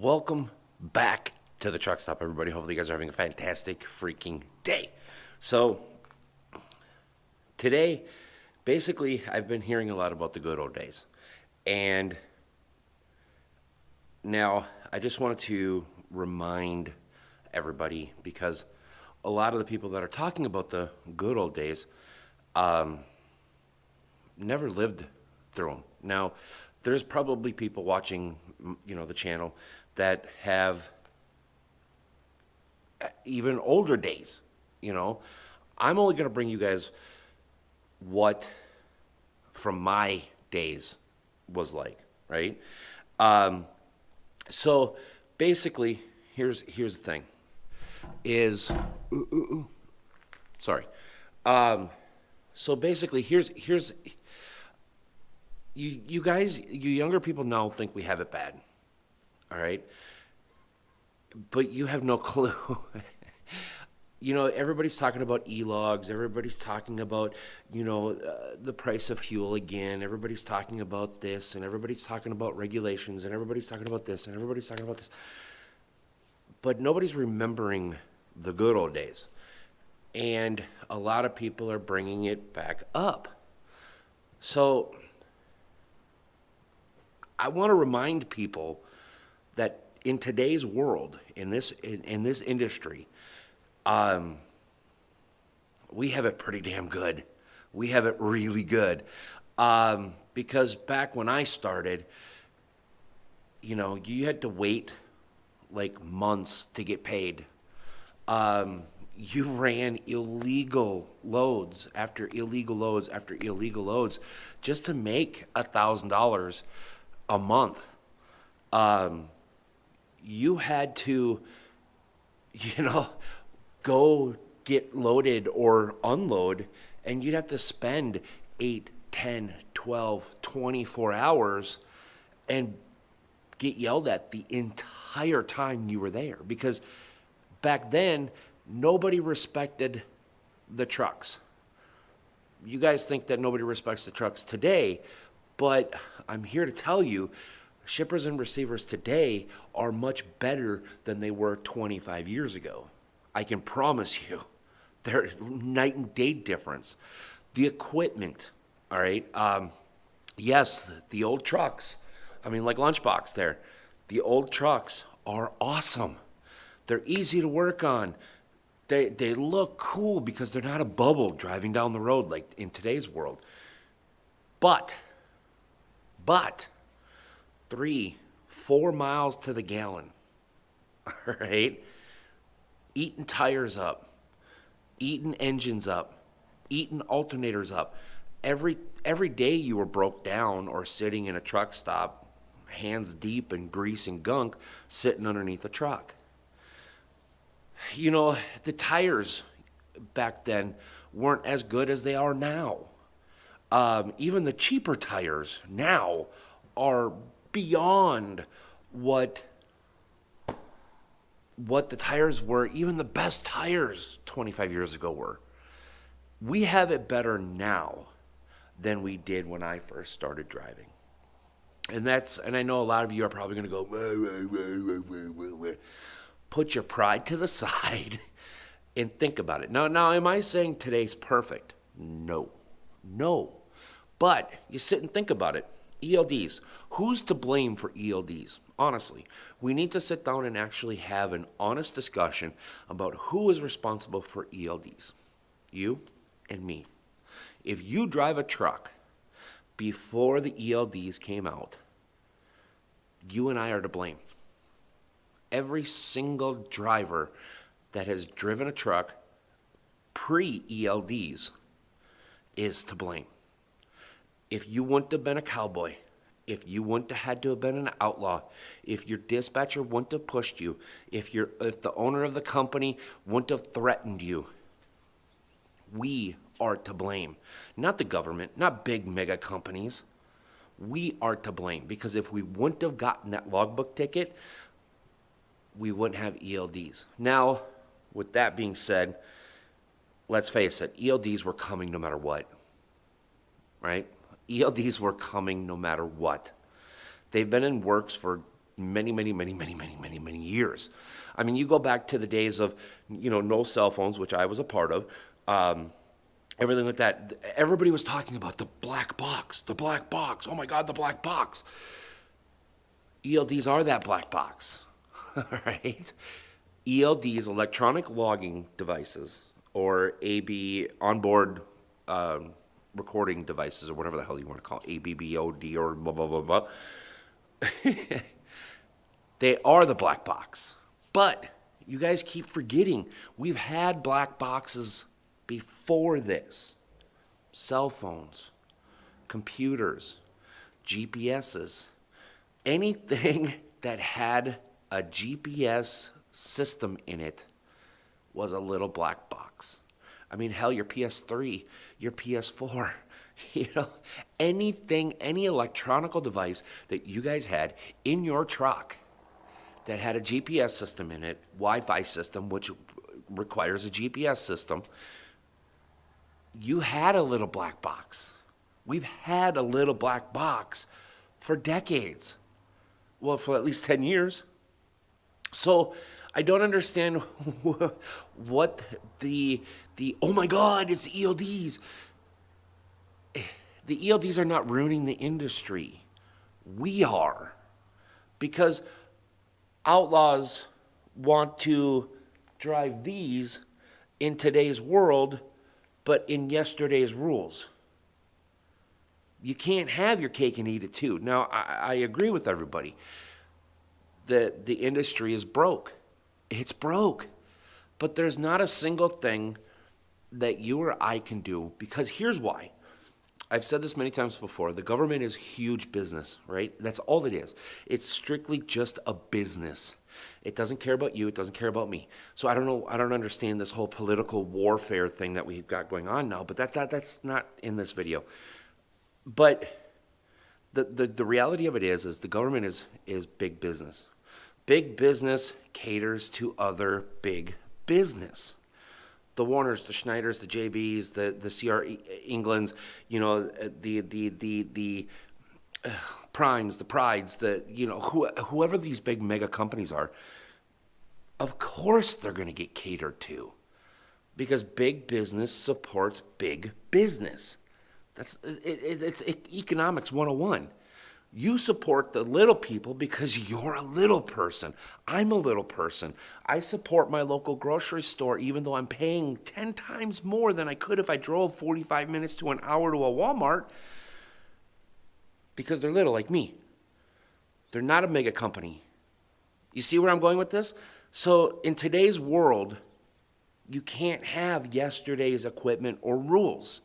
welcome back to the Truckstop, everybody. Hopefully, you guys are having a fantastic freaking day. So, today, basically, I've been hearing a lot about the good old days. And now, I just wanted to remind everybody because a lot of the people that are talking about the good old days never lived through them. Now, there's probably people watching, the channel that have even older days. I'm only going to bring you guys what from my days was like, right? So basically, here's the thing. Sorry. So basically, here's you guys, you younger people now think we have it bad, all right? But you have no clue. Everybody's talking about e-logs. Everybody's talking about, the price of fuel again. Everybody's talking about this, and everybody's talking about regulations, and everybody's talking about this, and everybody's talking about this. But nobody's remembering the good old days. And a lot of people are bringing it back up. So I want to remind people that in today's world, in this industry, we have it pretty damn good. We have it really good. Because back when I started, you had to wait like months to get paid. You ran illegal loads after illegal loads after illegal loads just to make $1,000 a month. You had to, go get loaded or unload, and you'd have to spend 8, 10, 12, 24 hours and get yelled at the entire time you were there. Because back then, nobody respected the trucks. You guys think that nobody respects the trucks today, but I'm here to tell you, shippers and receivers today are much better than they were 25 years ago. I can promise you. They're night and day difference. The equipment, all right? Yes, the old trucks. Like Lunchbox there. The old trucks are awesome. They're easy to work on. They look cool because they're not a bubble driving down the road like in today's world. But 3-4 miles to the gallon, all right? Eating tires up, eating engines up, eating alternators up. Every day you were broke down or sitting in a truck stop, hands deep in grease and gunk, sitting underneath a truck. The tires back then weren't as good as they are now. Even the cheaper tires now are beyond what the tires were, even the best tires 25 years ago were. We have it better now than we did when I first started driving. And I know a lot of you are probably going to go, wah. Put your pride to the side and think about it. Now, am I saying today's perfect? No. But you sit and think about it. ELDs. Who's to blame for ELDs? Honestly, we need to sit down and actually have an honest discussion about who is responsible for ELDs. You and me. If you drive a truck before the ELDs came out, you and I are to blame. Every single driver that has driven a truck pre-ELDs is to blame. If you wouldn't have been a cowboy, if you wouldn't have had to have been an outlaw, if your dispatcher wouldn't have pushed you, if the owner of the company wouldn't have threatened you, we are to blame. Not the government, not big mega companies. We are to blame because if we wouldn't have gotten that logbook ticket, we wouldn't have ELDs. Now, with that being said, let's face it, ELDs were coming no matter what, right? ELDs were coming no matter what. They've been in works for many years. I mean, you go back to the days of, no cell phones, which I was a part of, everything like that. Everybody was talking about the black box, the black box. Oh my God, the black box. ELDs are that black box, right? ELDs, electronic logging devices, or AB, onboard recording devices, or whatever the hell you want to call it, ABBOD, or blah, blah, blah, blah. They are the black box. But you guys keep forgetting, we've had black boxes before this. Cell phones, computers, GPSs, anything that had a GPS system in it was a little black box. I mean, hell, your PS3, your PS4, anything, any electronic device that you guys had in your truck that had a GPS system in it, Wi-Fi system, which requires a GPS system, you had a little black box. We've had a little black box for decades. Well, for at least 10 years. So I don't understand what the oh my God, it's the ELDs. The ELDs are not ruining the industry. We are. Because outlaws want to drive these in today's world, but in yesterday's rules. You can't have your cake and eat it too. Now, I agree with everybody. The industry is broke. It's broke. But there's not a single thing that you or I can do, because here's why. I've said this many times before. The government is huge business, right? That's all it is. It's strictly just a business. It doesn't care about you. It doesn't care about me. So I don't know. I don't understand this whole political warfare thing that we've got going on now. But that's not in this video. But the reality of it is the government is big business. Big business caters to other big business. The Warners, the Schneiders, the JBs, the CR Englands, the Primes, the Prides, whoever these big mega companies are, of course they're going to get catered to, because big business supports big business. It's economics 101. You support the little people because you're a little person. I'm a little person. I support my local grocery store even though I'm paying 10 times more than I could if I drove 45 minutes to an hour to a Walmart, because they're little like me. They're not a mega company. You see where I'm going with this? So in today's world, you can't have yesterday's equipment or rules.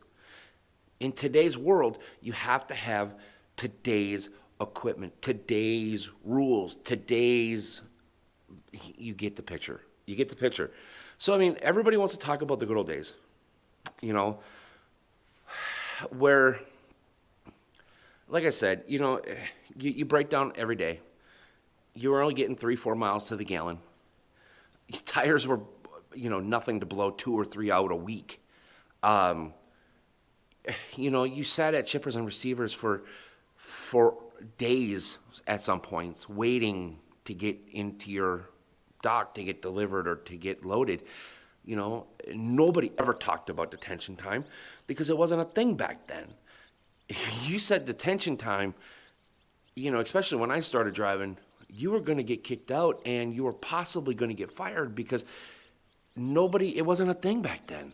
In today's world, you have to have today's equipment, today's rules, you get the picture. You get the picture. So, I mean, everybody wants to talk about the good old days, where, like I said, you break down every day. You were only getting 3-4 miles to the gallon. Tires were, nothing to blow 2 or 3 out a week. You sat at chippers and receivers for days at some points, waiting to get into your dock to get delivered or to get loaded. Nobody ever talked about detention time because it wasn't a thing back then. You said detention time, especially when I started driving, you were going to get kicked out and you were possibly going to get fired because it wasn't a thing back then.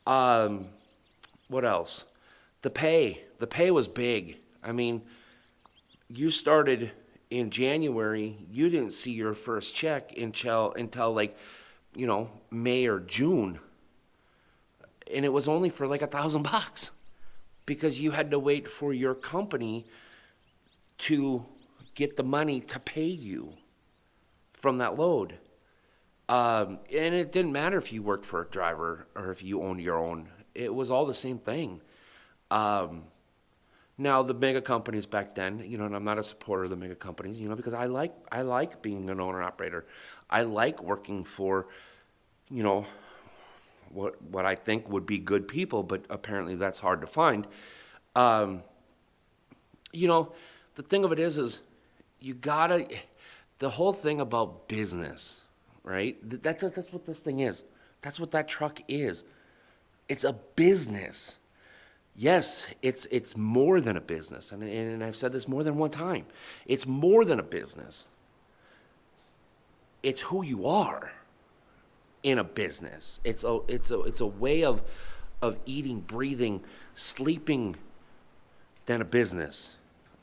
What else? The pay was big. I mean, you started in January, you didn't see your first check until like, May or June. And it was only for like $1,000 because you had to wait for your company to get the money to pay you from that load. And it didn't matter if you worked for a driver or if you owned your own. It was all the same thing. Now the mega companies back then, and I'm not a supporter of the mega companies, because I like being an owner operator. I like working for, what I think would be good people, but apparently that's hard to find. The thing of it is you gotta, the whole thing about business, right? That's what this thing is. That's what that truck is. It's a business. Yes, it's more than a business, and I've said this more than one time. It's more than a business. It's who you are in a business. It's a way of eating, breathing, sleeping than a business.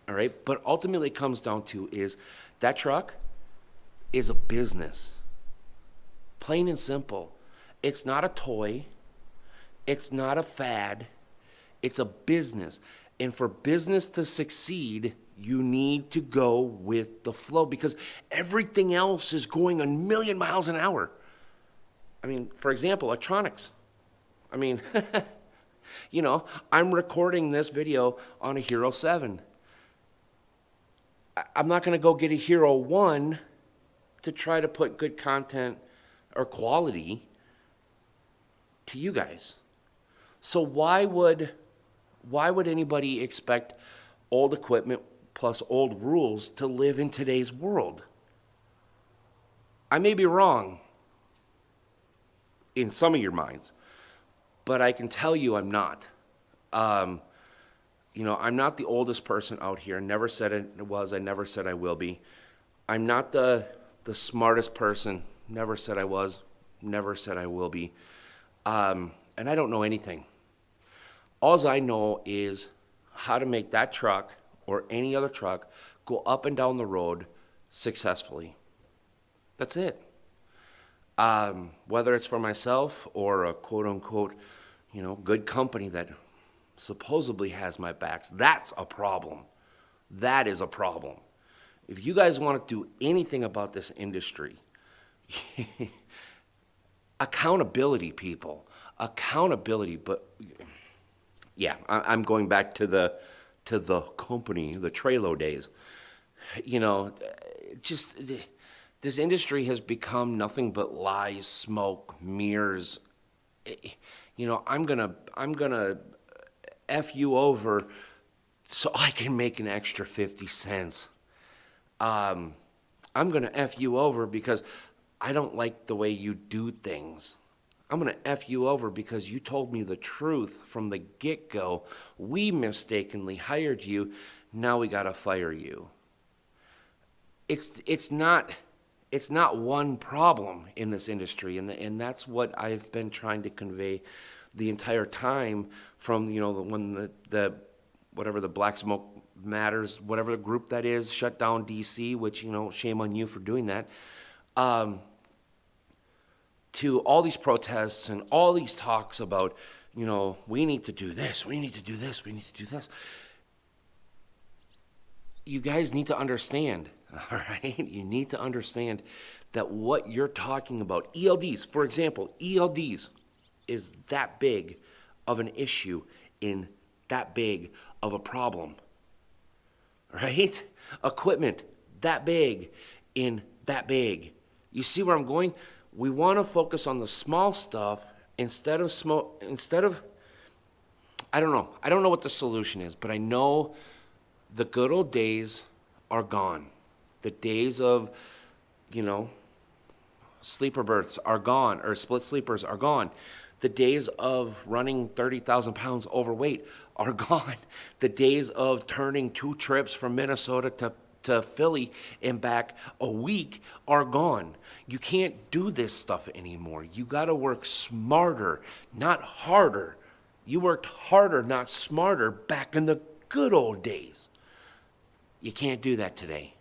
All right? But ultimately it comes down to is that truck is a business. Plain and simple. It's not a toy. It's not a fad. It's a business. And for business to succeed, you need to go with the flow because everything else is going a million miles an hour. I mean, for example, electronics. I mean, I'm recording this video on a Hero 7. I'm not going to go get a Hero 1 to try to put good content or quality to you guys. So why would anybody expect old equipment plus old rules to live in today's world? I may be wrong in some of your minds, but I can tell you I'm not. I'm not the oldest person out here. Never said it was. I never said I will be. I'm not the smartest person. Never said I was. Never said I will be. And I don't know anything. All I know is how to make that truck or any other truck go up and down the road successfully. That's it. Whether it's for myself or a quote unquote, good company that supposedly has my backs, that's a problem. That is a problem. If you guys want to do anything about this industry, accountability, people. Accountability, but yeah, I'm going back to the company, the Trello days. Just this industry has become nothing but lies, smoke, mirrors. I'm gonna F you over so I can make an extra 50 cents. I'm gonna F you over because I don't like the way you do things. I'm going to F you over because you told me the truth from the get-go. We mistakenly hired you. Now we got to fire you. It's not one problem in this industry, and that's what I've been trying to convey the entire time from when the whatever the Black Smoke Matters, whatever the group that is, shut down DC, which shame on you for doing that. To all these protests and all these talks about, we need to do this, we need to do this, we need to do this. You guys need to understand, all right? You need to understand that what you're talking about, ELDs, for example, ELDs is that big of an issue in that big of a problem, right? Equipment, that big in that big. You see where I'm going? We want to focus on the small stuff instead of I don't know. I don't know what the solution is, but I know the good old days are gone. The days of, sleeper berths are gone, or split sleepers are gone. The days of running 30,000 pounds overweight are gone. The days of turning 2 trips from Minnesota to Philly and back a week are gone. You can't do this stuff anymore. You got to work smarter, not harder. You worked harder, not smarter back in the good old days. You can't do that today.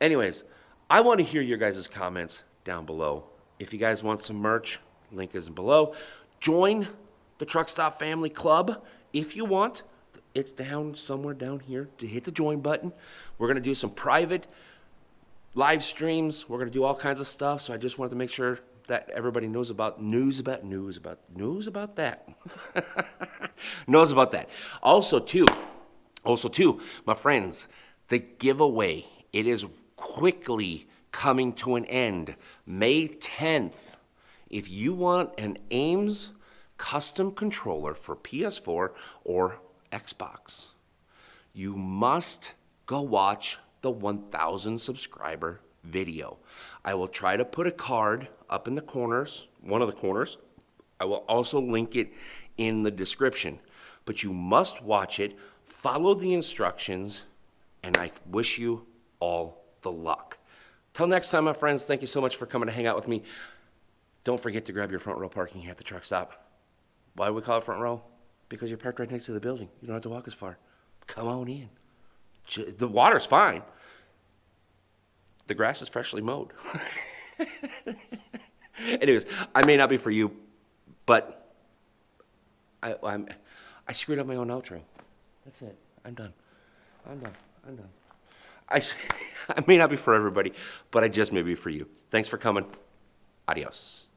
Anyways, I want to hear your guys' comments down below. If you guys want some merch, link is below. Join the Truckstop Family Club if you want. It's down somewhere down here. To hit the join button. We're going to do some private live streams. We're going to do all kinds of stuff. So I just wanted to make sure that everybody knows about that. Knows about that. Also too, my friends, the giveaway. It is quickly coming to an end. May 10th. If you want an Ames custom controller for PS4 or Xbox, you must go watch the 1,000 subscriber video. I will try to put a card up in the corners, one of the corners. I will also link it in the description. But you must watch it, follow the instructions, and I wish you all the luck. Till next time, my friends, thank you so much for coming to hang out with me. Don't forget to grab your front row parking here at the truck stop. Why do we call it front row? Because you're parked right next to the building. You don't have to walk as far. Come on in. The water's fine. The grass is freshly mowed. Anyways, I may not be for you, but I screwed up my own outro. That's it. I'm done. I may not be for everybody, but I just may be for you. Thanks for coming. Adios.